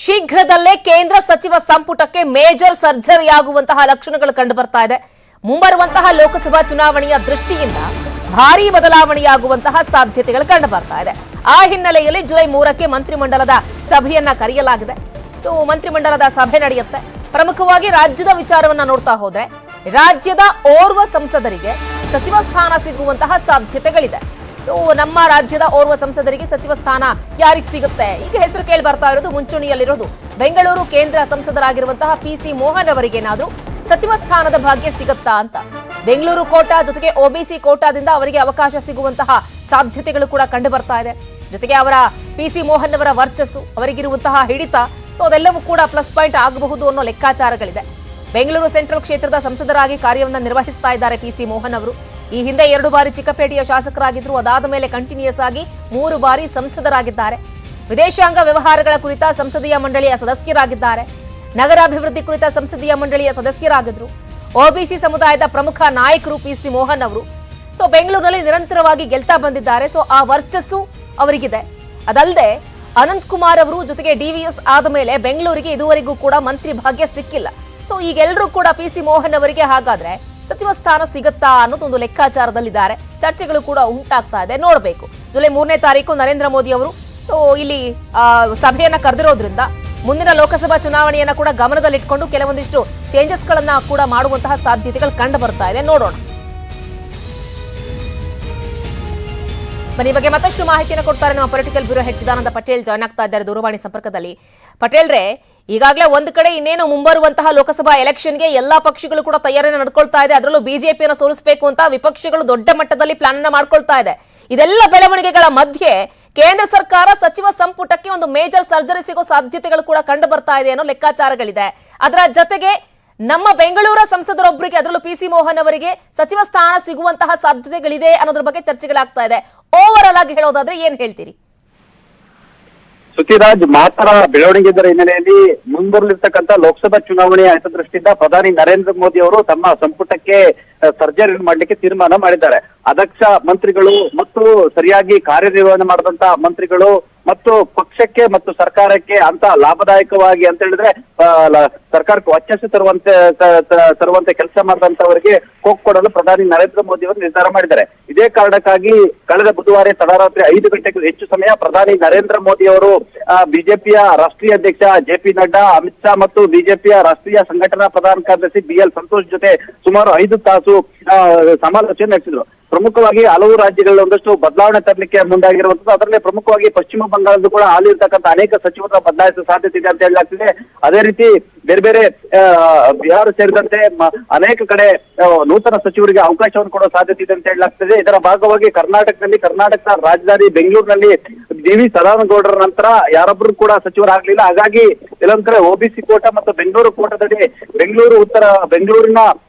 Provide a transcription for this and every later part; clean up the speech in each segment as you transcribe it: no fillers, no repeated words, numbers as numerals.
ಶೀಘ್ರದಲ್ಲೇ ಕೇಂದ್ರ ಸಚಿವ ಸಂಪುಟಕ್ಕೆ ಮೇಜರ್ ಸರ್ಜರಿ ಆಗುವಂತಹ ಲಕ್ಷಣಗಳು ಕಂಡು ಬರ್ತಾ ಇದೆ. ಮುಂಬರುವಂತಹ ಲೋಕಸಭಾ ಚುನಾವಣೆಯ ದೃಷ್ಟಿಯಿಂದ ಭಾರೀ ಬದಲಾವಣೆಯಾಗುವಂತಹ ಸಾಧ್ಯತೆಗಳು ಕಂಡು ಬರ್ತಾ ಇದೆ. ಆ ಹಿನ್ನೆಲೆಯಲ್ಲಿ ಜುಲೈ 3ಕ್ಕೆ ಮಂತ್ರಿಮಂಡಲದ ಸಭೆಯನ್ನ ಕರೆಯಲಾಗಿದೆ. ಮಂತ್ರಿಮಂಡಲದ ಸಭೆ ನಡೆಯುತ್ತೆ. ಪ್ರಮುಖವಾಗಿ ರಾಜ್ಯದ ವಿಚಾರವನ್ನ ನೋಡ್ತಾ ಹೋದ್ರೆ ರಾಜ್ಯದ ಓರ್ವ ಸಂಸದರಿಗೆ ಸಚಿವ ಸ್ಥಾನ ಸಿಗುವಂತಹ ಸಾಧ್ಯತೆಗಳಿದೆ. ನಮ್ಮ ರಾಜ್ಯದ ಓರ್ವ ಸಂಸದರಿಗೆ ಸಚಿವ ಸ್ಥಾನ ಯಾರಿಗೆ ಸಿಗುತ್ತೆ? ಈಗ ಹೆಸರು ಕೇಳಿ ಬರ್ತಾ ಇರೋದು ಮುಂಚೂಣಿಯಲ್ಲಿರೋದು ಬೆಂಗಳೂರು ಕೇಂದ್ರ ಸಂಸದರಾಗಿರುವಂತಹ PC ಮೋಹನ್ ಅವರಿಗೇನಾದ್ರೂ ಸಚಿವ ಸ್ಥಾನದ ಭಾಗ್ಯ ಸಿಗುತ್ತಾ ಅಂತ. ಬೆಂಗಳೂರು ಕೋಟಾ ಜೊತೆಗೆ OBC ಕೋಟಾದಿಂದ ಅವರಿಗೆ ಅವಕಾಶ ಸಿಗುವಂತಹ ಸಾಧ್ಯತೆಗಳು ಕೂಡ ಕಂಡು ಬರ್ತಾ ಇದೆ. ಜೊತೆಗೆ ಅವರ PC ಮೋಹನ್ ಅವರ ವರ್ಚಸ್ಸು, ಅವರಿಗಿರುವಂತಹ ಹಿಡಿತ, ಅದೆಲ್ಲವೂ ಕೂಡ ಪ್ಲಸ್ ಪಾಯಿಂಟ್ ಆಗಬಹುದು ಅನ್ನೋ ಲೆಕ್ಕಾಚಾರಗಳಿದೆ. ಬೆಂಗಳೂರು ಸೆಂಟ್ರಲ್ ಕ್ಷೇತ್ರದ ಸಂಸದರಾಗಿ ಕಾರ್ಯವನ್ನು ನಿರ್ವಹಿಸ್ತಾ ಇದ್ದಾರೆ PC ಮೋಹನ್ ಅವರು. ಈ ಹಿಂದೆ 2 ಬಾರಿ ಚಿಕ್ಕಪೇಟೆಯ ಶಾಸಕರಾಗಿದ್ರು. ಅದಾದ ಮೇಲೆ ಕಂಟಿನ್ಯೂಸ್ ಆಗಿ 3 ಬಾರಿ ಸಂಸದರಾಗಿದ್ದಾರೆ. ವಿದೇಶಾಂಗ ವ್ಯವಹಾರಗಳ ಕುರಿತ ಸಂಸದೀಯ ಮಂಡಳಿಯ ಸದಸ್ಯರಾಗಿದ್ದಾರೆ. ನಗರಾಭಿವೃದ್ಧಿ ಕುರಿತ ಸಂಸದೀಯ ಮಂಡಳಿಯ ಸದಸ್ಯರಾಗಿದ್ರು. OBC ಸಮುದಾಯದ ಪ್ರಮುಖ ನಾಯಕರು PC ಮೋಹನ್ ಅವರು. ಬೆಂಗಳೂರಿನಲ್ಲಿ ನಿರಂತರವಾಗಿ ಗೆಲ್ತಾ ಬಂದಿದ್ದಾರೆ. ಆ ವರ್ಚಸ್ಸು ಅವರಿಗಿದೆ. ಅದಲ್ಲದೆ ಅನಂತ್ ಕುಮಾರ್ ಅವರು ಜೊತೆಗೆ DVS ಆದ ಮೇಲೆ ಬೆಂಗಳೂರಿಗೆ ಇದುವರೆಗೂ ಕೂಡ ಮಂತ್ರಿ ಭಾಗ್ಯ ಸಿಕ್ಕಿಲ್ಲ. ಈಗೆಲ್ಲರೂ ಕೂಡ PC ಮೋಹನ್ ಅವರಿಗೆ ಹಾಗಾದ್ರೆ ಸಚಿವ ಸ್ಥಾನ ಸಿಗುತ್ತಾ ಅನ್ನೋದೊಂದು ಲೆಕ್ಕಾಚಾರದಲ್ಲಿದ್ದಾರೆ. ಚರ್ಚೆಗಳು ಕೂಡ ಉಂಟಾಗ್ತಾ ಇದೆ. ನೋಡಬೇಕು. ಜುಲೈ 3ನೇ ತಾರೀಕು ನರೇಂದ್ರ ಮೋದಿ ಅವರು ಇಲ್ಲಿ ಸಭೆಯನ್ನ ಕರೆದಿರೋದ್ರಿಂದ ಮುಂದಿನ ಲೋಕಸಭಾ ಚುನಾವಣೆಯನ್ನ ಕೂಡ ಗಮನದಲ್ಲಿಟ್ಕೊಂಡು ಕೆಲವೊಂದಿಷ್ಟು ಚೇಂಜಸ್ ಗಳನ್ನ ಕೂಡ ಮಾಡುವಂತಹ ಸಾಧ್ಯತೆಗಳು ಕಂಡು ಬರ್ತಾ ಇದೆ. ನೋಡೋಣ. ಬನ್ನಿ, ಬಗ್ಗೆ ಮತ್ತಷ್ಟು ಮಾಹಿತಿಯನ್ನು ಕೊಡ್ತಾರೆ ನಮ್ಮ political bureau head Chidananda Patel join ಆಗ್ತಾ ಇದ್ದಾರೆ ದೂರವಾಣಿ ಸಂಪರ್ಕದಲ್ಲಿ. ಪಟೇಲ್ರೆ, ಈಗಾಗಲೇ ಒಂದು ಕಡೆ ಇನ್ನೇನು ಮುಂಬರುವಂತಹ ಲೋಕಸಭಾ ಎಲೆಕ್ಷನ್ಗೆ ಎಲ್ಲಾ ಪಕ್ಷಗಳು ಕೂಡ ತಯಾರಿಯನ್ನು ನಡ್ಕೊಳ್ತಾ ಇದೆ. ಅದರಲ್ಲೂ ಬಿಜೆಪಿಯನ್ನು ಸೋಲಿಸಬೇಕು ಅಂತ ವಿಪಕ್ಷಗಳು ದೊಡ್ಡ ಮಟ್ಟದಲ್ಲಿ ಪ್ಲಾನ್ ಅನ್ನ ಮಾಡ್ಕೊಳ್ತಾ ಇದೆ. ಇದೆಲ್ಲ ಬೆಳವಣಿಗೆಗಳ ಮಧ್ಯೆ ಕೇಂದ್ರ ಸರ್ಕಾರ ಸಚಿವ ಸಂಪುಟಕ್ಕೆ ಒಂದು ಮೇಜರ್ ಸರ್ಜರಿ ಸಿಗೋ ಸಾಧ್ಯತೆಗಳು ಕೂಡ ಕಂಡು ಬರ್ತಾ ಇದೆ ಅನ್ನೋ ಲೆಕ್ಕಾಚಾರಗಳಿದೆ. ಅದರ ಜೊತೆಗೆ ನಮ್ಮ ಬೆಂಗಳೂರ ಸಂಸದರೊಬ್ಬರಿಗೆ, ಅದರಲ್ಲೂ PC ಮೋಹನ್ ಅವರಿಗೆ ಸಚಿವ ಸ್ಥಾನ ಸಿಗುವಂತಹ ಸಾಧ್ಯತೆಗಳಿದೆ ಅನ್ನೋದ್ರ ಬಗ್ಗೆ ಚರ್ಚೆಗಳಾಗ್ತಾ ಇದೆ. ಓವರ್ ಆಗಿ ಹೇಳೋದಾದ್ರೆ ಏನ್ ಹೇಳ್ತೀರಿ? ಸುತ್ತಿರಾಜ್, ಮಹತ್ತರ ಬೆಳವಣಿಗೆ ಹಿನ್ನೆಲೆಯಲ್ಲಿ ಮುಂಬರಲಿರ್ತಕ್ಕಂಥ ಲೋಕಸಭಾ ಚುನಾವಣೆಯ ಹಿತದೃಷ್ಟಿಯಿಂದ ಪ್ರಧಾನಿ ನರೇಂದ್ರ ಮೋದಿ ಅವರು ತಮ್ಮ ಸಂಪುಟಕ್ಕೆ ಸರ್ಜರಿ ಮಾಡಲಿಕ್ಕೆ ತೀರ್ಮಾನ ಮಾಡಿದ್ದಾರೆ. ಅದಕ್ಷ ಮಂತ್ರಿಗಳು ಮತ್ತು ಸರಿಯಾಗಿ ಕಾರ್ಯನಿರ್ವಹಣೆ ಮಾಡಿದಂತ ಮಂತ್ರಿಗಳು ಮತ್ತು ಪಕ್ಷಕ್ಕೆ ಮತ್ತು ಸರ್ಕಾರಕ್ಕೆ ಅಂತ ಲಾಭದಾಯಕವಾಗಿ ಅಂತ ಹೇಳಿದ್ರೆ ಸರ್ಕಾರಕ್ಕೆ ವರ್ಚಸ್ಸು ತರುವಂತೆ ಕೆಲಸ ಮಾಡಿದಂತವರಿಗೆ ಕೊಡಲು ಪ್ರಧಾನಿ ನರೇಂದ್ರ ಮೋದಿ ಅವರು ನಿರ್ಧಾರ ಮಾಡಿದ್ದಾರೆ. ಇದೇ ಕಾರಣಕ್ಕಾಗಿ ಕಳೆದ ಬುಧವಾರ ತಡರಾತ್ರಿ 5 ಗಂಟೆಗೂ ಹೆಚ್ಚು ಸಮಯ ಪ್ರಧಾನಿ ನರೇಂದ್ರ ಮೋದಿ ಅವರು ಬಿಜೆಪಿಯ ರಾಷ್ಟ್ರೀಯ ಅಧ್ಯಕ್ಷ JP ನಡ್ಡಾ, ಅಮಿತ್ ಶಾ ಮತ್ತು ಬಿಜೆಪಿಯ ರಾಷ್ಟ್ರೀಯ ಸಂಘಟನಾ ಪ್ರಧಾನ ಕಾರ್ಯದರ್ಶಿ BL ಸಂತೋಷ್ ಜೊತೆ ಸುಮಾರು 5 ತಾಸು ಸಮಾಲೋಚನೆ ನಡೆಸಿದ್ರು. ಪ್ರಮುಖವಾಗಿ ಹಲವು ರಾಜ್ಯಗಳಲ್ಲಿ ಒಂದಷ್ಟು ಬದಲಾವಣೆ ತರಲಿಕ್ಕೆ ಮುಂದಾಗಿರುವಂತದ್ದು. ಅದರಲ್ಲಿ ಪ್ರಮುಖವಾಗಿ ಪಶ್ಚಿಮ ಬಂಗಾಳದ ಕೂಡ ಹಾಲಿರ್ತಕ್ಕಂಥ ಅನೇಕ ಸಚಿವರ ಬದಲಾಯಿಸುವ ಸಾಧ್ಯತೆ ಇದೆ ಅಂತ ಹೇಳಲಾಗ್ತಿದೆ. ಅದೇ ರೀತಿ ಬೇರೆ ಬೇರೆ ಬಿಹಾರ ಸೇರಿದಂತೆ ಅನೇಕ ಕಡೆ ನೂತನ ಸಚಿವರಿಗೆ ಅವಕಾಶವನ್ನು ಕೊಡುವ ಸಾಧ್ಯತೆ ಇದೆ ಅಂತ ಹೇಳಲಾಗ್ತಿದೆ. ಇದರ ಭಾಗವಾಗಿ ಕರ್ನಾಟಕದ ರಾಜಧಾನಿ ಬೆಂಗಳೂರಿನಲ್ಲಿ DV ಸದಾನಗೌಡರ ನಂತರ ಯಾರೊಬ್ಬರು ಕೂಡ ಸಚಿವರಾಗ್ಲಿಲ್ಲ. ಹಾಗಾಗಿ ಕೆಲವೊಂದ್ ಕಡೆ OBC ಕೋಟಾ ಮತ್ತು ಬೆಂಗಳೂರು ಕೋಟಾದಡಿ ಬೆಂಗಳೂರಿನ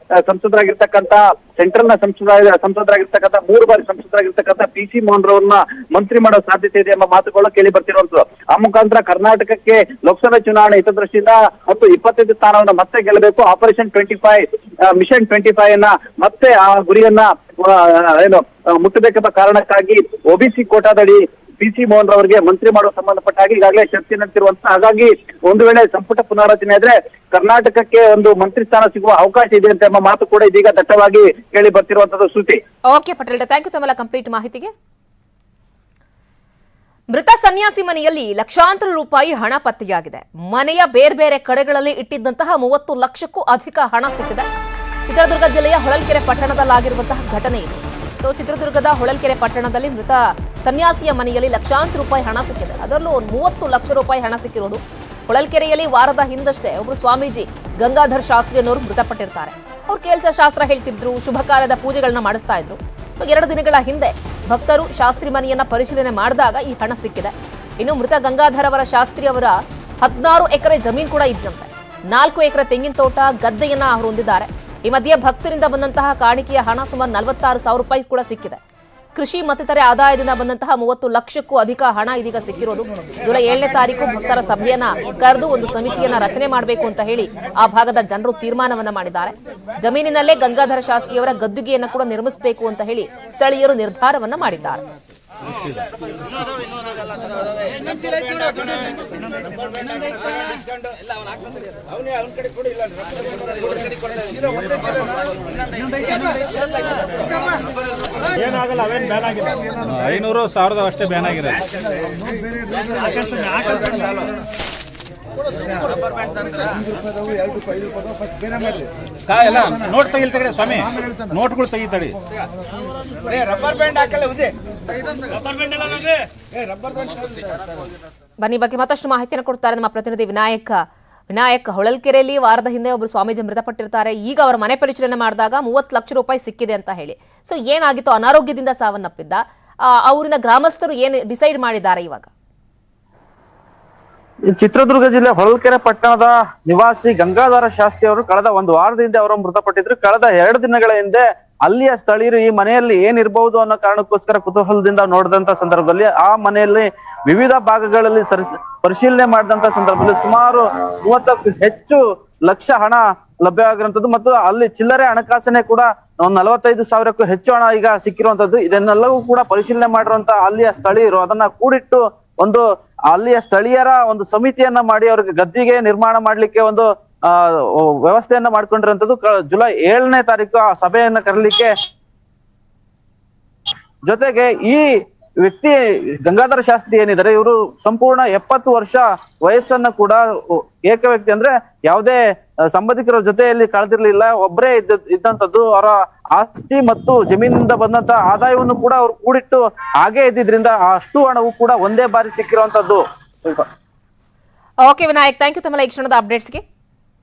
ಸಂಸದರಾಗಿರ್ತಕ್ಕಂಥ ಸೆಂಟ್ರಲ್ ನ ಸಂಸದರಾಗಿರ್ತಕ್ಕಂಥ 3 ಬಾರಿ ಸಂಸದರಾಗಿರ್ತಕ್ಕಂಥ PC ಮೋಹನ್ ರವರನ್ನ ಮಂತ್ರಿ ಮಾಡೋ ಸಾಧ್ಯತೆ ಇದೆ ಎಂಬ ಮಾತುಗಳು ಕೇಳಿ ಬರ್ತಿರುವಂತದ್ದು. ಆ ಮುಖಾಂತರ ಕರ್ನಾಟಕಕ್ಕೆ ಲೋಕಸಭಾ ಚುನಾವಣೆ ಹಿತದೃಷ್ಟಿಯಿಂದ ಮತ್ತು 25 ಸ್ಥಾನವನ್ನು ಮತ್ತೆ ಗೆಲ್ಲಬೇಕು. ಆಪರೇಷನ್ 25 ಮಿಷನ್ 25 ಅನ್ನ ಮತ್ತೆ ಆ ಗುರಿಯನ್ನ ಮುಟ್ಟಬೇಕೆಂಬ ಕಾರಣಕ್ಕಾಗಿ OBC ಕೋಟಾದಡಿ PC ಮೋಹನ್ ರವರಿಗೆ ಮಂತ್ರಿ ಮಾಡುವ ಸಂಬಂಧಪಟ್ಟ ಹಾಗೆ ಈಗಾಗಲೇ ಚರ್ಚೆ ನಡೆಸಿರುವಂತಹ. ಹಾಗಾಗಿ ಒಂದು ವೇಳೆ ಸಂಪುಟ ಪುನಾರಚನೆ ಆದ್ರೆ ಕರ್ನಾಟಕಕ್ಕೆ ಒಂದು ಮಂತ್ರಿ ಸ್ಥಾನ ಸಿಗುವ ಅವಕಾಶ ಇದೆ ಅಂತ ಎಂಬ ಮಾತು ಕೂಡ ಇದೀಗ ದಟ್ಟವಾಗಿ ಕೇಳಿ ಬರ್ತಿರುವಂತದ್ದು. ಶ್ರುತಿ. ಓಕೆ ಪಟೇಲ್, ಥ್ಯಾಂಕ್ ಯು ತಮ್ಮ ಕಂಪ್ಲೀಟ್ ಮಾಹಿತಿಗೆ. ಮೃತ ಸನ್ಯಾಸಿ ಮನೆಯಲ್ಲಿ ಲಕ್ಷಾಂತರ ರೂಪಾಯಿ ಹಣ ಪತ್ತೆಯಾಗಿದೆ. ಮನೆಯ ಬೇರೆ ಕಡೆಗಳಲ್ಲಿ ಇಟ್ಟಿದ್ದಂತಹ 30 ಲಕ್ಷಕ್ಕೂ ಅಧಿಕ ಹಣ ಸಿಕ್ಕಿದೆ. ಚಿತ್ರದುರ್ಗ ಜಿಲ್ಲೆಯ ಹೊಳಲ್ಕೆರೆ ಪಟ್ಟಣದಲ್ಲಾಗಿರುವಂತಹ ಘಟನೆ ಇದು. ಚಿತ್ರದುರ್ಗದ ಹೊಳಲ್ಕೆರೆ ಪಟ್ಟಣದಲ್ಲಿ ಮೃತ ಸನ್ಯಾಸಿಯ ಮನೆಯಲ್ಲಿ ಲಕ್ಷಾಂತರ ರೂಪಾಯಿ ಹಣ ಸಿಕ್ಕಿದೆ. ಅದರಲ್ಲೂ 30 ಲಕ್ಷ ರೂಪಾಯಿ ಹಣ ಸಿಕ್ಕಿರೋದು. ಹೊಳಲ್ಕೆರೆಯಲ್ಲಿ ವಾರದ ಹಿಂದಷ್ಟೇ ಒಬ್ಬರು ಸ್ವಾಮೀಜಿ ಗಂಗಾಧರ್ ಶಾಸ್ತ್ರಿ ಅನ್ನೋರು ಮೃತಪಟ್ಟಿರ್ತಾರೆ. ಅವ್ರು ಕೇಲ್ಸ ಶಾಸ್ತ್ರ ಹೇಳ್ತಿದ್ರು, ಶುಭ ಕಾರ್ಯದ ಪೂಜೆಗಳನ್ನ ಮಾಡಿಸ್ತಾ ಇದ್ರು. 2 ದಿನಗಳ ಹಿಂದೆ ಭಕ್ತರು ಶಾಸ್ತ್ರಿ ಮನೆಯನ್ನ ಪರಿಶೀಲನೆ ಮಾಡಿದಾಗ ಈ ಹಣ ಸಿಕ್ಕಿದೆ. ಇನ್ನು ಮೃತ ಗಂಗಾಧರ್ ಅವರ ಶಾಸ್ತ್ರಿ ಅವರ 16 ಎಕರೆ ಜಮೀನು ಕೂಡ ಇದ್ದಂತೆ. 4 ಎಕರೆ ತೆಂಗಿನ ತೋಟ, ಗದ್ದೆಯನ್ನ ಅವರು ಹೊಂದಿದ್ದಾರೆ. ಈ ಮಧ್ಯೆ ಭಕ್ತರಿಂದ ಬಂದಂತಹ ಕಾಣಿಕೆಯ ಹಣ ಸುಮಾರು 46,000 ರೂಪಾಯಿ ಕೂಡ ಸಿಕ್ಕಿದೆ. ಕೃಷಿ ಮತ್ತಿತರೆ ಆದಾಯದಿಂದ ಬಂದಂತಹ 30 ಲಕ್ಷಕ್ಕೂ ಅಧಿಕ ಹಣ ಇದೀಗ ಸಿಕ್ಕಿರೋದು. ಜುಲೈ 7ನೇ ತಾರೀಕು ಭಕ್ತರ ಸಭೆಯನ್ನ ಕರೆದು ಒಂದು ಸಮಿತಿಯನ್ನ ರಚನೆ ಮಾಡಬೇಕು ಅಂತ ಹೇಳಿ ಆ ಭಾಗದ ಜನರು ತೀರ್ಮಾನವನ್ನ ಮಾಡಿದ್ದಾರೆ. ಜಮೀನಿನಲ್ಲೇ ಗಂಗಾಧರ ಶಾಸ್ತ್ರಿಯವರ ಗದ್ದುಗೆಯನ್ನ ಕೂಡ ನಿರ್ಮಿಸಬೇಕು ಅಂತ ಹೇಳಿ ಸ್ಥಳೀಯರು ನಿರ್ಧಾರವನ್ನ ಮಾಡಿದ್ದಾರೆ. ಏನಾಗಲ್ಲ, ಅವೇನು ಬ್ಯಾನ್ ಆಗಿಲ್ಲ. 500 1000 ಅಷ್ಟೇ ಬ್ಯಾನ್ ಆಗಿರೋದು. ಎಲ್ಲ ನೋಟ್ ತೆಗಿಲ್ತಗ್ರೆ ಸ್ವಾಮಿ, ನೋಟ್ಗಳು ತೆಗಿತಾಡಿ. ರಬ್ಬರ್ ಬ್ಯಾಂಡ್ ಹಾಕಲ್ಲ ಬನ್ನಿ ಬಗ್ಗೆ ಮತ್ತಷ್ಟು ಮಾಹಿತಿಯನ್ನು ಕೊಡ್ತಾರೆ ನಮ್ಮ ಪ್ರತಿನಿಧಿ ವಿನಾಯಕ್ ಹೊಳಲ್ಕೆರೆಯಲ್ಲಿ ವಾರದ ಹಿಂದೆ ಒಬ್ಬರು ಸ್ವಾಮೀಜಿ ಮೃತಪಟ್ಟಿರ್ತಾರೆ. ಈಗ ಅವರ ಮನೆ ಪರಿಶೀಲನೆ ಮಾಡಿದಾಗ 30 ಲಕ್ಷ ರೂಪಾಯಿ ಸಿಕ್ಕಿದೆ ಅಂತ ಹೇಳಿ. ಸೊ ಏನಾಗಿತ್ತು? ಅನಾರೋಗ್ಯದಿಂದ ಸಾವನ್ನಪ್ಪಿದ್ದ. ಅವರಿಂದ ಗ್ರಾಮಸ್ಥರು ಏನು ಡಿಸೈಡ್ ಮಾಡಿದ್ದಾರೆ ಇವಾಗ? ಚಿತ್ರದುರ್ಗ ಜಿಲ್ಲೆ ಹೊಳಲ್ಕೆರೆ ಪಟ್ಟಣದ ನಿವಾಸಿ ಗಂಗಾಧರ ಶಾಸ್ತ್ರಿ ಅವರು ಕಳೆದ ಒಂದು ವಾರದ ಹಿಂದೆ ಅವರು ಮೃತಪಟ್ಟಿದ್ರು. ಕಳೆದ 2 ದಿನಗಳ ಹಿಂದೆ ಅಲ್ಲಿಯ ಸ್ಥಳೀಯರು ಈ ಮನೆಯಲ್ಲಿ ಏನಿರಬಹುದು ಅನ್ನೋ ಕಾರಣಕ್ಕೋಸ್ಕರ ಕುತೂಹಲದಿಂದ ನೋಡಿದಂತ ಸಂದರ್ಭದಲ್ಲಿ ಆ ಮನೆಯಲ್ಲಿ ವಿವಿಧ ಭಾಗಗಳಲ್ಲಿ ಪರಿಶೀಲನೆ ಮಾಡಿದಂತ ಸಂದರ್ಭದಲ್ಲಿ ಸುಮಾರು 30ಕ್ಕೂ ಹೆಚ್ಚು ಲಕ್ಷ ಹಣ ಲಭ್ಯವಾಗಿರುವಂತದ್ದು ಮತ್ತು ಅಲ್ಲಿ ಚಿಲ್ಲರೆ ಹಣಕಾಸನೆ ಕೂಡ 45,000ಕ್ಕೂ ಹೆಚ್ಚು ಹಣ ಈಗ ಸಿಕ್ಕಿರುವಂತದ್ದು. ಇದನ್ನೆಲ್ಲವೂ ಕೂಡ ಪರಿಶೀಲನೆ ಮಾಡಿರುವಂತ ಅಲ್ಲಿಯ ಸ್ಥಳೀಯರು ಅದನ್ನ ಕೂಡಿಟ್ಟು ಒಂದು ಅಲ್ಲಿಯ ಸ್ಥಳೀಯರ ಒಂದು ಸಮಿತಿಯನ್ನ ಮಾಡಿ ಅವ್ರಿಗೆ ಗದ್ದಿಗೆ ನಿರ್ಮಾಣ ಮಾಡ್ಲಿಕ್ಕೆ ಒಂದು ವ್ಯವಸ್ಥೆಯನ್ನ ಮಾಡ್ಕೊಂಡಿರುವಂತದ್ದು. ಜುಲೈ 7ನೇ ತಾರೀಕು ಆ ಸಭೆಯನ್ನ ಕರೀಲಿಕ್ಕೆ, ಜೊತೆಗೆ ಈ ವ್ಯಕ್ತಿ ಗಂಗಾಧರ ಶಾಸ್ತ್ರಿ ಏನಿದ್ದಾರೆ ಇವರು ಸಂಪೂರ್ಣ 70 ವರ್ಷ ವಯಸ್ಸನ್ನ ಕೂಡ ಏಕ ವ್ಯಕ್ತಿ, ಅಂದ್ರೆ ಯಾವುದೇ ಸಂಬಂಧಿಕರ ಜೊತೆಯಲ್ಲಿ ಕಳೆದಿರ್ಲಿಲ್ಲ, ಒಬ್ಬರೇ ಇದ್ದಂಥದ್ದು. ಅವರ ಆಸ್ತಿ ಮತ್ತು ಜಮೀನಿಂದ ಬಂದಂತ ಆದಾಯವನ್ನು ಕೂಡ ಅವ್ರು ಕೂಡಿಟ್ಟು ಹಾಗೆ ಇದ್ದಿದ್ರಿಂದ ಅಷ್ಟು ಹಣವು ಕೂಡ ಒಂದೇ ಬಾರಿ ಸಿಕ್ಕಿರುವಂತದ್ದು. ಓಕೆ ವಿನಾಯಕ್, ಥ್ಯಾಂಕ್ ಯು ತಮ್ಮ ಈ ಕ್ಷಣದ ಅಪ್ಡೇಟ್ಸ್ಗೆ.